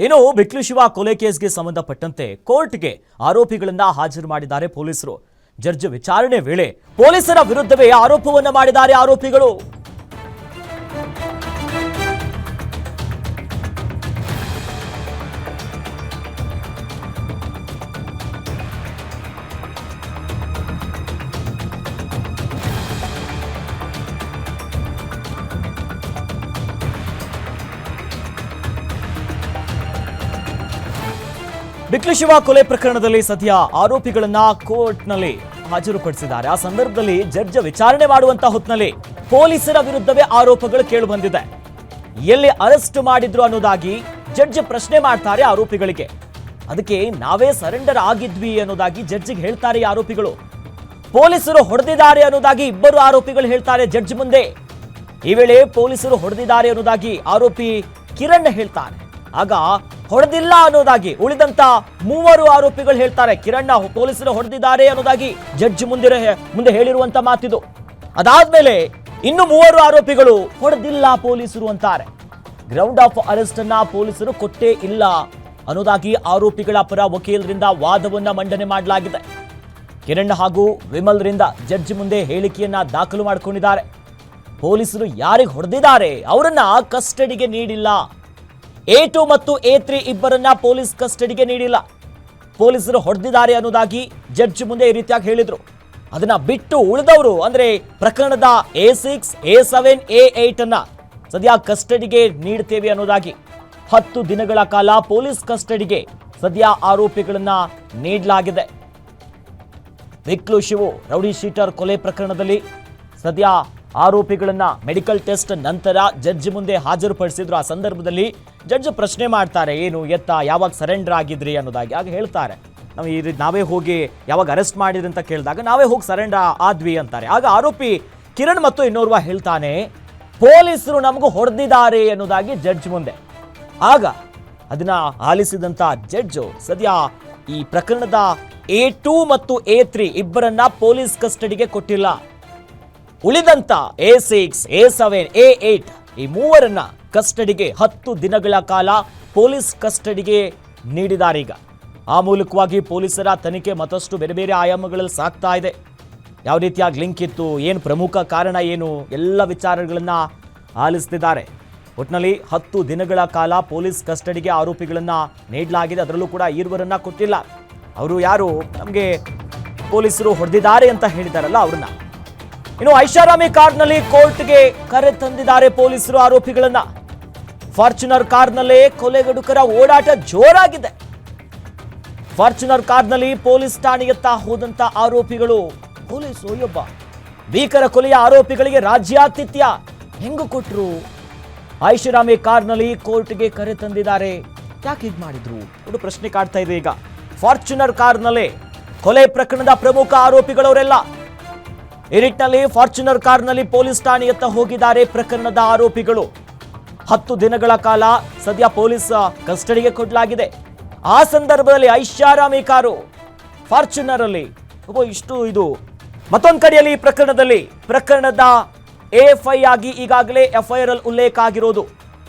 ಇನ್ನು ಬಿಕ್ಲು ಶಿವ ಕೊಲೆ ಕೇಸ್ಗೆ ಸಂಬಂಧಪಟ್ಟಂತೆ ಕೋರ್ಟ್ಗೆ ಆರೋಪಿಗಳನ್ನ ಹಾಜರು ಮಾಡಿದ್ದಾರೆ ಪೊಲೀಸರು. ಜಡ್ಜ್ ವಿಚಾರಣೆ ವೇಳೆ ಪೊಲೀಸರ ವಿರುದ್ಧವೇ ಆರೋಪವನ್ನ ಮಾಡಿದ್ದಾರೆ ಆರೋಪಿಗಳು. ಬಿಕ್ಲು ಶಿವ ಕೊಲೆ ಪ್ರಕರಣದಲ್ಲಿ ಸದ್ಯ ಆರೋಪಿಗಳನ್ನ ಕೋರ್ಟ್ನಲ್ಲಿ ಹಾಜರುಪಡಿಸಿದ್ದಾರೆ. ಆ ಸಂದರ್ಭದಲ್ಲಿ ಜಡ್ಜ್ ವಿಚಾರಣೆ ಮಾಡುವಂತ ಹೊತ್ತಿನಲ್ಲಿ ಪೊಲೀಸರ ವಿರುದ್ಧವೇ ಆರೋಪಗಳು ಕೇಳಿಬಂದಿದೆ. ಎಲ್ಲಿ ಅರೆಸ್ಟ್ ಮಾಡಿದ್ರು ಅನ್ನೋದಾಗಿ ಜಡ್ಜ್ ಪ್ರಶ್ನೆ ಮಾಡ್ತಾರೆ ಆರೋಪಿಗಳಿಗೆ. ಅದಕ್ಕೆ ನಾವೇ ಸರೆಂಡರ್ ಆಗಿದ್ವಿ ಅನ್ನೋದಾಗಿ ಜಡ್ಜಿಗೆ ಹೇಳ್ತಾರೆ ಈ ಆರೋಪಿಗಳು. ಪೊಲೀಸರು ಹೊಡೆದಿದ್ದಾರೆ ಅನ್ನೋದಾಗಿ ಇಬ್ಬರು ಆರೋಪಿಗಳು ಹೇಳ್ತಾರೆ ಜಡ್ಜ್ ಮುಂದೆ. ಈ ವೇಳೆ ಪೊಲೀಸರು ಹೊಡೆದಿದ್ದಾರೆ ಅನ್ನೋದಾಗಿ ಆರೋಪಿ ಕಿರಣ್ ಹೇಳ್ತಾರೆ. ಆಗ ಹೊಡೆದಿಲ್ಲ ಅನ್ನೋದಾಗಿ ಉಳಿದಂತ ಮೂವರು ಆರೋಪಿಗಳು ಹೇಳ್ತಾರೆ. ಕಿರಣ್ ಪೊಲೀಸರು ಹೊಡೆದಿದ್ದಾರೆ ಅನ್ನೋದಾಗಿ ಜಡ್ಜ್ ಮುಂದೆ ಹೇಳಿರುವಂತ ಮಾತಿದು. ಅದಾದ್ಮೇಲೆ ಇನ್ನು ಮೂವರು ಆರೋಪಿಗಳು ಹೊಡೆದಿಲ್ಲ ಪೊಲೀಸರು ಅಂತಾರೆ. ಗ್ರೌಂಡ್ ಆಫ್ ಅರೆಸ್ಟ್ ಅನ್ನ ಪೊಲೀಸರು ಕೊಟ್ಟೇ ಇಲ್ಲ ಅನ್ನೋದಾಗಿ ಆರೋಪಿಗಳ ಪರ ವಕೀಲರಿಂದ ವಾದವನ್ನ ಮಂಡನೆ ಮಾಡಲಾಗಿದೆ. ಕಿರಣ್ ಹಾಗೂ ವಿಮಲ್ರಿಂದ ಜಡ್ಜ್ ಮುಂದೆ ಹೇಳಿಕೆಯನ್ನ ದಾಖಲು ಮಾಡಿಕೊಂಡಿದ್ದಾರೆ. ಪೊಲೀಸರು ಯಾರಿಗೆ ಹೊಡೆದಿದ್ದಾರೆ ಅವರನ್ನ ಕಸ್ಟಡಿಗೆ ನೀಡಿಲ್ಲ. A2 ಮತ್ತು A3 ಇಬ್ಬರನ್ನ ಪೊಲೀಸ್ ಕಸ್ಟಡಿಗೆ ನೀಡಿಲ್ಲ. ಪೊಲೀಸರು ಹೊಡೆದಿದ್ದಾರೆ ಅನ್ನೋದಾಗಿ ಜಡ್ಜ್ ಮುಂದೆ ಈ ರೀತಿಯಾಗಿ ಹೇಳಿದ್ರು. ಅದನ್ನ ಬಿಟ್ಟು ಉಳಿದವರು ಅಂದ್ರೆ ಪ್ರಕರಣದ A6, A7, A8 ಅನ್ನ ಸದ್ಯ ಕಸ್ಟಡಿಗೆ ನೀಡುತ್ತೇವೆ ಅನ್ನೋದಾಗಿ 10 ದಿನಗಳ ಕಾಲ ಪೊಲೀಸ್ ಕಸ್ಟಡಿಗೆ ಸದ್ಯ ಆರೋಪಿಗಳನ್ನ ನೀಡಲಾಗಿದೆ. ಬಿಕ್ಲು ಶಿವು ರೌಡಿ ಶೀಟರ್ ಕೊಲೆ ಪ್ರಕರಣದಲ್ಲಿ ಸದ್ಯ ಆರೋಪಿಗಳನ್ನ ಮೆಡಿಕಲ್ ಟೆಸ್ಟ್ ನಂತರ ಜಡ್ಜ್ ಮುಂದೆ ಹಾಜರುಪಡಿಸಿದ್ರು. ಆ ಸಂದರ್ಭದಲ್ಲಿ ಜಡ್ಜ್ ಪ್ರಶ್ನೆ ಮಾಡ್ತಾರೆ, ಏನು ಎತ್ತ ಯಾವಾಗ ಸರೆಂಡರ್ ಆಗಿದ್ರಿ ಅನ್ನೋದಾಗಿ. ಆಗ ಹೇಳ್ತಾರೆ, ನಾವೇ ಹೋಗಿ ಯಾವಾಗ ಅರೆಸ್ಟ್ ಮಾಡಿದ್ರಿ ಅಂತ ಕೇಳಿದಾಗ ನಾವೇ ಹೋಗಿ ಸರೆಂಡರ್ ಆದ್ವಿ ಅಂತಾರೆ. ಆಗ ಆರೋಪಿ ಕಿರಣ್ ಮತ್ತು ಇನ್ನೋರ್ವ ಹೇಳ್ತಾನೆ, ಪೊಲೀಸರು ನಮಗೂ ಹೊಡೆದಿದ್ದಾರೆ ಅನ್ನೋದಾಗಿ ಜಡ್ಜ್ ಮುಂದೆ. ಆಗ ಅದನ್ನ ಆಲಿಸಿದಂತ ಜಡ್ಜ್ ಸದ್ಯ ಈ ಪ್ರಕರಣದ A2 ಮತ್ತು A3 ಇಬ್ಬರನ್ನ ಪೊಲೀಸ್ ಕಸ್ಟಡಿಗೆ ಕೊಟ್ಟಿಲ್ಲ. ಉಳಿದಂತ A6, A7, A8 ಈ ಮೂವರನ್ನ ಕಸ್ಟಡಿಗೆ 10 ದಿನಗಳ ಕಾಲ ಪೊಲೀಸ್ ಕಸ್ಟಡಿಗೆ ನೀಡಿದ್ದಾರೆ. ಈಗ ಆ ಮೂಲಕವಾಗಿ ಪೊಲೀಸರ ತನಿಖೆ ಮತ್ತಷ್ಟು ಬೇರೆ ಬೇರೆ ಆಯಾಮಗಳಲ್ಲಿ ಸಾಗ್ತಾ ಇದೆ. ಯಾವ ರೀತಿಯಾಗಿ ಲಿಂಕ್ ಇತ್ತು, ಏನು ಪ್ರಮುಖ ಕಾರಣ, ಏನು ಎಲ್ಲ ವಿಚಾರಗಳನ್ನ ಆಲಿಸ್ತಿದ್ದಾರೆ. ಒಟ್ಟಿನಲ್ಲಿ 10 ದಿನಗಳ ಕಾಲ ಪೊಲೀಸ್ ಕಸ್ಟಡಿಗೆ ಆರೋಪಿಗಳನ್ನ ನೀಡಲಾಗಿದೆ. ಅದರಲ್ಲೂ ಕೂಡ ಈರ್ವರನ್ನ ಕೊಟ್ಟಿಲ್ಲ. ಅವರು ಯಾರು ನಮಗೆ ಪೊಲೀಸರು ಹೊಡೆದಿದ್ದಾರೆ ಅಂತ ಹೇಳಿದಾರಲ್ಲ ಅವ್ರನ್ನ. ಇನ್ನು ಐಷಾರಾಮಿ ಕಾರ್ನಲ್ಲಿ ಕೋರ್ಟ್ಗೆ ಕರೆ ತಂದಿದ್ದಾರೆ ಪೊಲೀಸರು ಆರೋಪಿಗಳನ್ನ. ಫಾರ್ಚುನರ್ ಕಾರ್ನಲ್ಲೇ ಕೊಲೆಗಡುಕರ ಓಡಾಟ ಜೋರಾಗಿದೆ. ಫಾರ್ಚುನರ್ ಕಾರ್ನಲ್ಲಿ ಪೊಲೀಸ್ ಠಾಣೆಯತ್ತ ಹೋದಂತ ಆರೋಪಿಗಳು ಪೊಲೀಸು ಒಬ್ಬ ಭೀಕರ ಕೊಲೆಯ ಆರೋಪಿಗಳಿಗೆ ರಾಜ್ಯಾತಿಥ್ಯ ಹೆಂಗು ಕೊಟ್ರು. ಐಷಾರಾಮಿ ಕಾರ್ನಲ್ಲಿ ಕೋರ್ಟ್ಗೆ ಕರೆ ತಂದಿದ್ದಾರೆ. ಯಾಕೆ ಇದು ಮಾಡಿದ್ರು ಒಂದು ಪ್ರಶ್ನೆ ಕಾಡ್ತಾ ಇದೆ. ಈಗ ಫಾರ್ಚುನರ್ ಕಾರ್ನಲ್ಲೇ ಕೊಲೆ ಪ್ರಕರಣದ ಪ್ರಮುಖ ಆರೋಪಿಗಳವರೆಲ್ಲ ಈ ನಿಟ್ಟಿನಲ್ಲಿ ಫಾರ್ಚುನರ್ ಕಾರ್ನಲ್ಲಿ ಪೊಲೀಸ್ ಠಾಣೆಯತ್ತ ಹೋಗಿದ್ದಾರೆ ಪ್ರಕರಣದ ಆರೋಪಿಗಳು. 10 ದಿನಗಳ ಕಾಲ ಸದ್ಯ ಪೊಲೀಸ್ ಕಸ್ಟಡಿಗೆ ಕೊಡಲಾಗಿದೆ. ಆ ಸಂದರ್ಭದಲ್ಲಿ ಐಷಾರಾಮಿ ಕಾರು ಫಾರ್ಚುನರ್ ಅಲ್ಲಿ ಇಷ್ಟು ಇದು. ಮತ್ತೊಂದು ಕಡೆಯಲ್ಲಿ ಪ್ರಕರಣದ A5 ಆಗಿ ಈಗಾಗಲೇ FIR ಅಲ್ಲಿ ಉಲ್ಲೇಖ ಆಗಿರೋದು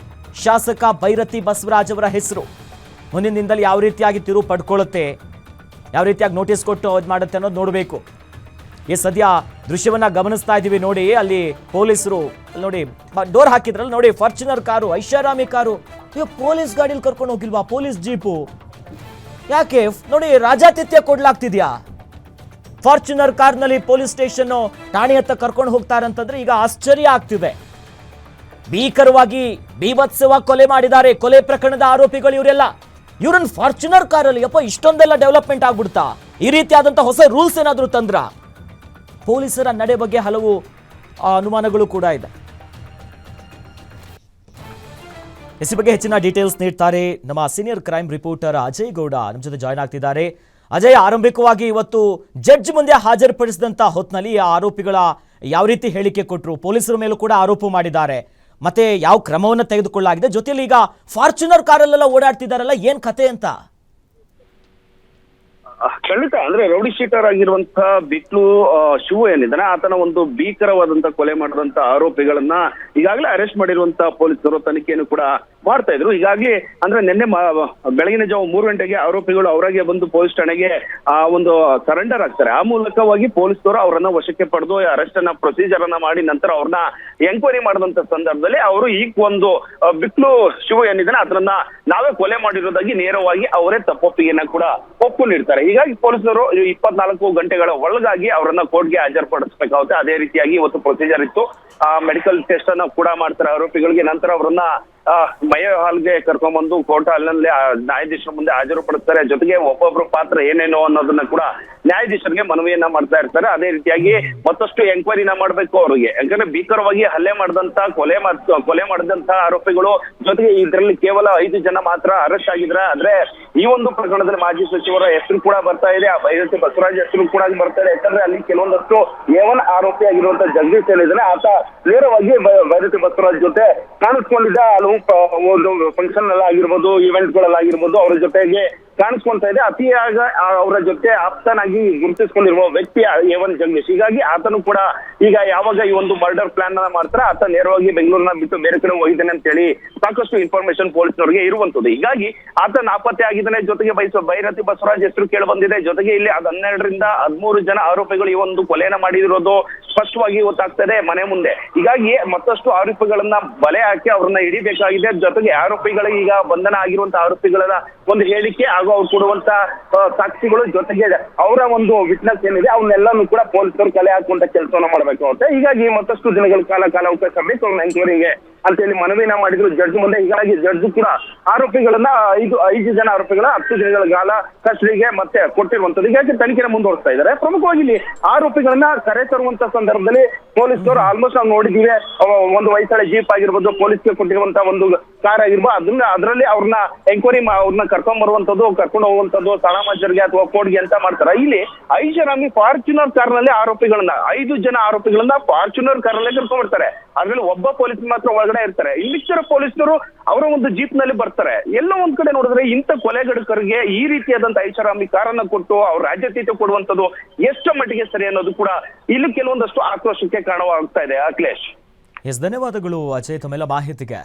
ಶಾಸಕ ಭೈರತಿ ಬಸವರಾಜ್ ಅವರ ಹೆಸರು. ಮುಂದಿನ ದಿನದಲ್ಲಿ ಯಾವ ರೀತಿಯಾಗಿ ತಿರುವು ಪಡ್ಕೊಳ್ಳುತ್ತೆ, ಯಾವ ರೀತಿಯಾಗಿ ನೋಟಿಸ್ ಕೊಟ್ಟು ಅದು ಮಾಡುತ್ತೆ ಅನ್ನೋದು ನೋಡಬೇಕು. ಈ ಸದ್ಯ ದೃಶ್ಯವನ್ನ ಗಮನಿಸ್ತಾ ಇದ್ದೀವಿ ನೋಡಿ. ಅಲ್ಲಿ ಪೊಲೀಸರು ನೋಡಿ ಡೋರ್ ಹಾಕಿದ್ರಲ್ಲ ನೋಡಿ, ಫಾರ್ಚುನರ್ ಕಾರು, ಐಷಾರಾಮಿ ಕಾರು. ಪೊಲೀಸ್ ಗಾಡಿಯಲ್ಲಿ ಕರ್ಕೊಂಡು ಹೋಗಿಲ್ವಾ, ಪೊಲೀಸ್ ಜೀಪು? ಯಾಕೆ ನೋಡಿ, ರಾಜಾತಿಥ್ಯ ಕೊಡ್ಲಾಗ್ತಿದ್ಯಾ? ಫಾರ್ಚುನರ್ ಕಾರ್ನಲ್ಲಿ ಪೊಲೀಸ್ ಸ್ಟೇಷನ್ ಠಾಣೆಯತ್ತ ಕರ್ಕೊಂಡು ಹೋಗ್ತಾರಂತಂದ್ರೆ ಈಗ ಆಶ್ಚರ್ಯ ಆಗ್ತಿದೆ. ಭೀಕರವಾಗಿ ಬೀಭತ್ಸವಾಗಿ ಕೊಲೆ ಮಾಡಿದ್ದಾರೆ ಕೊಲೆ ಪ್ರಕರಣದ ಆರೋಪಿಗಳು ಇವರೆಲ್ಲ. ಇವ್ರನ್ನ ಫಾರ್ಚುನರ್ ಕಾರಲ್ಲಿ ಇಷ್ಟೊಂದೆಲ್ಲ ಡೆವಲಪ್ಮೆಂಟ್ ಆಗ್ಬಿಡ್ತಾ? ಈ ರೀತಿಯಾದಂತ ಹೊಸ ರೂಲ್ಸ್ ಏನಾದ್ರು ತಂದ್ರ? ಪೊಲೀಸರ ನಡೆ ಬಗ್ಗೆ ಹಲವು ಅನುಮಾನಗಳು ಕೂಡ ಇದೆ. ಈ ಬಗ್ಗೆ ಹೆಚ್ಚಿನ ಡೀಟೇಲ್ಸ್ ನೀಡ್ತಾರೆ ನಮ್ಮ senior crime reporter Ajay Gowda ನಮ್ಮ ಜೊತೆ ಜಾಯ್ನ್ ಆಗ್ತಿದ್ದಾರೆ. ಅಜಯ್, ಆರಂಭಿಕವಾಗಿ ಇವತ್ತು ಜಡ್ಜ್ ಮುಂದೆ ಹಾಜರುಪಡಿಸಿದಂತ ಹೊತ್ತಿನಲ್ಲಿ ಆರೋಪಿಗಳ ಯಾವ ರೀತಿ ಹೇಳಿಕೆ ಕೊಟ್ಟರು, ಪೊಲೀಸರ ಮೇಲೂ ಕೂಡ ಆರೋಪ ಮಾಡಿದ್ದಾರೆ, ಮತ್ತೆ ಯಾವ ಕ್ರಮವನ್ನು ತೆಗೆದುಕೊಳ್ಳಲಾಗಿದೆ, ಜೊತೆಯಲ್ಲಿ ಈಗ ಫಾರ್ಚುನರ್ ಕಾರಲ್ಲೆಲ್ಲ ಓಡಾಡ್ತಿದ್ದಾರಲ್ಲ, ಏನ್ ಕತೆ ಅಂತ? ಖಂಡಿತ ಅಂದ್ರೆ ರೌಡಿ ಶೀಟರ್ ಆಗಿರುವಂತಹ ಬಿಕ್ಲು ಶಿವು ಏನಿದ್ದಾನೆ ಆತನ ಒಂದು ಭೀಕರವಾದಂತ ಕೊಲೆ ಮಾಡಿದಂತ ಆರೋಪಿಗಳನ್ನ ಈಗಾಗಲೇ ಅರೆಸ್ಟ್ ಮಾಡಿರುವಂತಹ ಪೊಲೀಸರು ತನಿಖೆಯನ್ನು ಕೂಡ ಮಾಡ್ತಾ ಇದ್ರು. ಹೀಗಾಗಿ ಅಂದ್ರೆ ನಿನ್ನೆ ಬೆಳಗಿನ ಜಾವ 3 ಗಂಟೆಗೆ ಆರೋಪಿಗಳು ಅವರಾಗೆ ಬಂದು ಪೊಲೀಸ್ ಠಾಣೆಗೆ ಒಂದು ಸರೆಂಡರ್ ಆಗ್ತಾರೆ. ಆ ಮೂಲಕವಾಗಿ ಪೊಲೀಸರು ಅವರನ್ನ ವಶಕ್ಕೆ ಪಡೆದು ಅರೆಸ್ಟ್ ಅನ್ನ ಪ್ರೊಸೀಜರ್ ಅನ್ನ ಮಾಡಿ ನಂತರ ಅವ್ರನ್ನ ಎಂಕ್ವೈರಿ ಮಾಡಿದಂತ ಸಂದರ್ಭದಲ್ಲಿ ಅವರು ಈ ಒಂದು ಬಿಟ್ಲು ಶಿವ ಏನಿದ್ದಾನೆ ಅದನ್ನ ನಾವೇ ಕೊಲೆ ಮಾಡಿರೋದಾಗಿ ನೇರವಾಗಿ ಅವರೇ ತಪ್ಪೊಪ್ಪಿಗೆಯನ್ನ ಕೂಡ ಒಪ್ಕೊಂಡಿರ್ತಾರೆ. ಹೀಗಾಗಿ ಪೊಲೀಸರು 24 ಗಂಟೆಗಳ ಒಳಗಾಗಿ ಅವರನ್ನ ಕೋರ್ಟ್ಗೆ ಹಾಜರುಪಡಿಸಬೇಕಾಗುತ್ತೆ. ಅದೇ ರೀತಿಯಾಗಿ ಇವತ್ತು ಪ್ರೊಸೀಜರ್ ಇತ್ತು. ಮೆಡಿಕಲ್ ಟೆಸ್ಟ್ ಅನ್ನ ಕೂಡ ಮಾಡ್ತಾರೆ ಆರೋಪಿಗಳಿಗೆ. ನಂತರ ಅವರನ್ನ ಮಯ ಹಾಲ್ಗೆ ಕರ್ಕೊಂಡ್ಬಂದು ಕೋರ್ಟ್ ಹಾಲ್ನಲ್ಲಿ ನ್ಯಾಯಾಧೀಶರ ಮುಂದೆ ಹಾಜರುಪಡಿಸ್ತಾರೆ. ಜೊತೆಗೆ ಒಬ್ಬೊಬ್ರು ಪಾತ್ರ ಏನೇನೋ ಅನ್ನೋದನ್ನ ಕೂಡ ನ್ಯಾಯಾಧೀಶರಿಗೆ ಮನವಿಯನ್ನ ಮಾಡ್ತಾ ಇರ್ತಾರೆ. ಅದೇ ರೀತಿಯಾಗಿ ಮತ್ತಷ್ಟು ಎಂಕ್ವೈರಿನ ಮಾಡ್ಬೇಕು ಅವ್ರಿಗೆ. ಯಾಕಂದ್ರೆ ಭೀಕರವಾಗಿ ಹಲ್ಲೆ ಮಾಡಿದಂತ ಕೊಲೆ ಮಾಡಿದಂತ ಆರೋಪಿಗಳು ಜೊತೆಗೆ ಇದರಲ್ಲಿ ಕೇವಲ 5 ಜನ ಮಾತ್ರ ಅರೆಸ್ಟ್ ಆಗಿದ್ರೆ. ಆದ್ರೆ ಈ ಒಂದು ಪ್ರಕರಣದಲ್ಲಿ ಮಾಜಿ ಸಚಿವರ ಹೆಸರು ಕೂಡ ಬರ್ತಾ ಇದೆ, ಬೈರತಿ ಬಸವರಾಜ್ ಹೆಸರು ಕೂಡ ಬರ್ತಾ ಇದೆ. ಯಾಕಂದ್ರೆ ಅಲ್ಲಿ ಕೆಲವೊಂದಷ್ಟು A1 ಆರೋಪಿ ಆಗಿರುವಂತ ಜಗದೀಶ್ ಏನಿದ್ದಾನೆ ಆತ ನೇರವಾಗಿ ಬೈರತಿ ಬಸವರಾಜ್ ಜೊತೆ ಕಾಣಿಸ್ಕೊಂಡಿದ್ದ. ಒಂದು ಫಂಕ್ಷನ್ ಆಗಿರ್ಬೋದು, ಇವೆಂಟ್ ಗಳಲ್ಲಾಗಿರ್ಬೋದು ಅವ್ರ ಜೊತೆಗೆ ಕಾಣಿಸ್ಕೊಂತಾ ಇದೆ. ಅತಿಯಾಗ ಅವರ ಜೊತೆ ಆಪ್ತನಾಗಿ ಗುರುತಿಸ್ಕೊಂಡಿರುವ ವ್ಯಕ್ತಿ A1 ಜಗದೀಶ್. ಹೀಗಾಗಿ ಆತನು ಕೂಡ ಈಗ ಯಾವಾಗ ಈ ಒಂದು ಮರ್ಡರ್ ಪ್ಲಾನ್ ಅನ್ನ ಮಾಡ್ತಾರೆ ಆತ ನೇರವಾಗಿ ಬೆಂಗಳೂರಿನ ಬಿಟ್ಟು ಬೇರೆ ಕಡೆ ಹೋಗಿದ್ದಾನೆ ಅಂತ ಹೇಳಿ ಸಾಕಷ್ಟು ಇನ್ಫಾರ್ಮೇಶನ್ ಪೊಲೀಸ್ನವರಿಗೆ ಇರುವಂತದ್ದು. ಹೀಗಾಗಿ ಆತ ನಾಪತ್ತೆ ಆಗಿದ್ದಾನೆ. ಜೊತೆಗೆ ಬೈರತಿ ಬಸವರಾಜ್ ಹೆಸರು ಕೇಳಿ ಬಂದಿದೆ. ಜೊತೆಗೆ ಇಲ್ಲಿ 12 ರಿಂದ 13 ಜನ ಆರೋಪಿಗಳು ಈ ಒಂದು ಕೊಲೆಯನ್ನ ಮಾಡಿರೋದು ಸ್ಪಷ್ಟವಾಗಿ ಗೊತ್ತಾಗ್ತದೆ ಮನೆ ಮುಂದೆ. ಹೀಗಾಗಿ ಮತ್ತಷ್ಟು ಆರೋಪಿಗಳನ್ನ ಬಲೆ ಹಾಕಿ ಅವ್ರನ್ನ ಹಿಡಿಬೇಕಾಗಿದೆ. ಜೊತೆಗೆ ಆರೋಪಿಗಳಿಗೆ ಈಗ ಬಂಧನ ಆಗಿರುವಂತಹ ಆರೋಪಿಗಳ ಒಂದು ಹೇಳಿಕೆ ಹಾಗೂ ಅವ್ರು ಕೊಡುವಂತ ಸಾಕ್ಷಿಗಳು ಜೊತೆಗೆ ಅವರ ಒಂದು ವಿಟ್ನೆಸ್ ಏನಿದೆ ಅವನ್ನೆಲ್ಲಾನು ಕೂಡ ಪೊಲೀಸರು ಕಲೆ ಹಾಕುವಂತ ಕೆಲಸವನ್ನ ಮಾಡ್ಬೇಕಾಗುತ್ತೆ. ಹೀಗಾಗಿ ಮತ್ತಷ್ಟು ದಿನಗಳ ಕಾಲಾವಕಾಶ ಬೇಕು ಅವ್ರನ್ನ ಎಂಕ್ವೈರಿಗೆ ಅಂತ ಹೇಳಿ ಮನವಿನ ಮಾಡಿದ್ರು ಜಡ್ಜ್ ಮುಂದೆ. ಹೀಗಾಗಿ ಜಡ್ಜ್ ಕೂಡ ಆರೋಪಿಗಳನ್ನ 5 ಜನ ಆರೋಪಿಗಳ 10 ದಿನಗಳ ಕಾಲ ಕಸ್ಟಡಿಗೆ ಮತ್ತೆ ಕೊಟ್ಟಿರುವಂತದ್ದು. ಹೀಗಾಗಿ ತನಿಖೆನ ಮುಂದುವರಿಸ್ತಾ ಇದ್ದಾರೆ. ಪ್ರಮುಖವಾಗಿ ಇಲ್ಲಿ ಆರೋಪಿಗಳನ್ನ ಕರೆ ತರುವಂತ ಸಂದರ್ಭದಲ್ಲಿ ಪೊಲೀಸರು ಆಲ್ಮೋಸ್ಟ್ ನಾವು ನೋಡಿದ್ದೀವಿ, ಒಂದು ವೈಸಳೆ ಜೀಪ್ ಆಗಿರ್ಬೋದು, ಪೊಲೀಸ್ಗೆ ಕೊಟ್ಟಿರುವಂತ ಒಂದು ಕಾರ್ ಆಗಿರ್ಬೋದು, ಅದರಲ್ಲಿ ಅವ್ರನ್ನ ಎಂಕ್ವೈರಿ ಅವ್ರನ್ನ ಕರ್ಕೊಂಡ್ ಬರುವಂತದ್ದು, ಕರ್ಕೊಂಡು ಹೋಗುವಂತದ್ದು ಸ್ಥಳಮಾಚರಿಗೆ ಅಥವಾ ಕೋರ್ಟ್ಗೆ ಅಂತ ಮಾಡ್ತಾರೆ. ಇಲ್ಲಿ ಐಷಾರಾಮಿ ಫಾರ್ಚುನರ್ ಕಾರ್ ನಲ್ಲಿ ಆರೋಪಿಗಳನ್ನ 5 ಜನ ಆರೋಪಿಗಳನ್ನ ಫಾರ್ಚುನರ್ ಕಾರ್ ಅಲ್ಲೇ ಕರ್ಕೊಂಡ್ ಬರ್ತಾರೆ. ಅದ್ರಲ್ಲಿ ಒಬ್ಬ ಪೊಲೀಸ್ ಮಾತ್ರ ಒಳಗಡೆ ಇರ್ತಾರೆ. ಇನ್ನಿತರ ಪೊಲೀಸರು ಅವರ ಒಂದು ಜೀಪ್ ನಲ್ಲಿ ಬರ್ತಾರೆ. ಎಲ್ಲೋ ಒಂದ್ ಕಡೆ ನೋಡಿದ್ರೆ ಇಂಥ ಕೊಲೆಗಡಕರಿಗೆ ಈ ರೀತಿಯಾದಂತ ಐಷಾರಾಮಿ ಕಾರನ್ನ ಕೊಟ್ಟು ಅವ್ರ ರಾಜ್ಯತೀತ ಕೊಡುವಂತದ್ದು ಎಷ್ಟು ಮಟ್ಟಿಗೆ ಸರಿ ಅನ್ನೋದು ಕೂಡ ಇಲ್ಲಿ ಕೆಲವೊಂದಷ್ಟು ಆಕ್ರೋಶಕ್ಕೆ ಕಾರಣವಾಗ್ತಾ ಇದೆ. ಅಖಿಲೇಶ್, ಧನ್ಯವಾದಗಳು ಅಜಯ್ ತಮ್ಮೆಲ್ಲ ಮಾಹಿತಿಗೆ.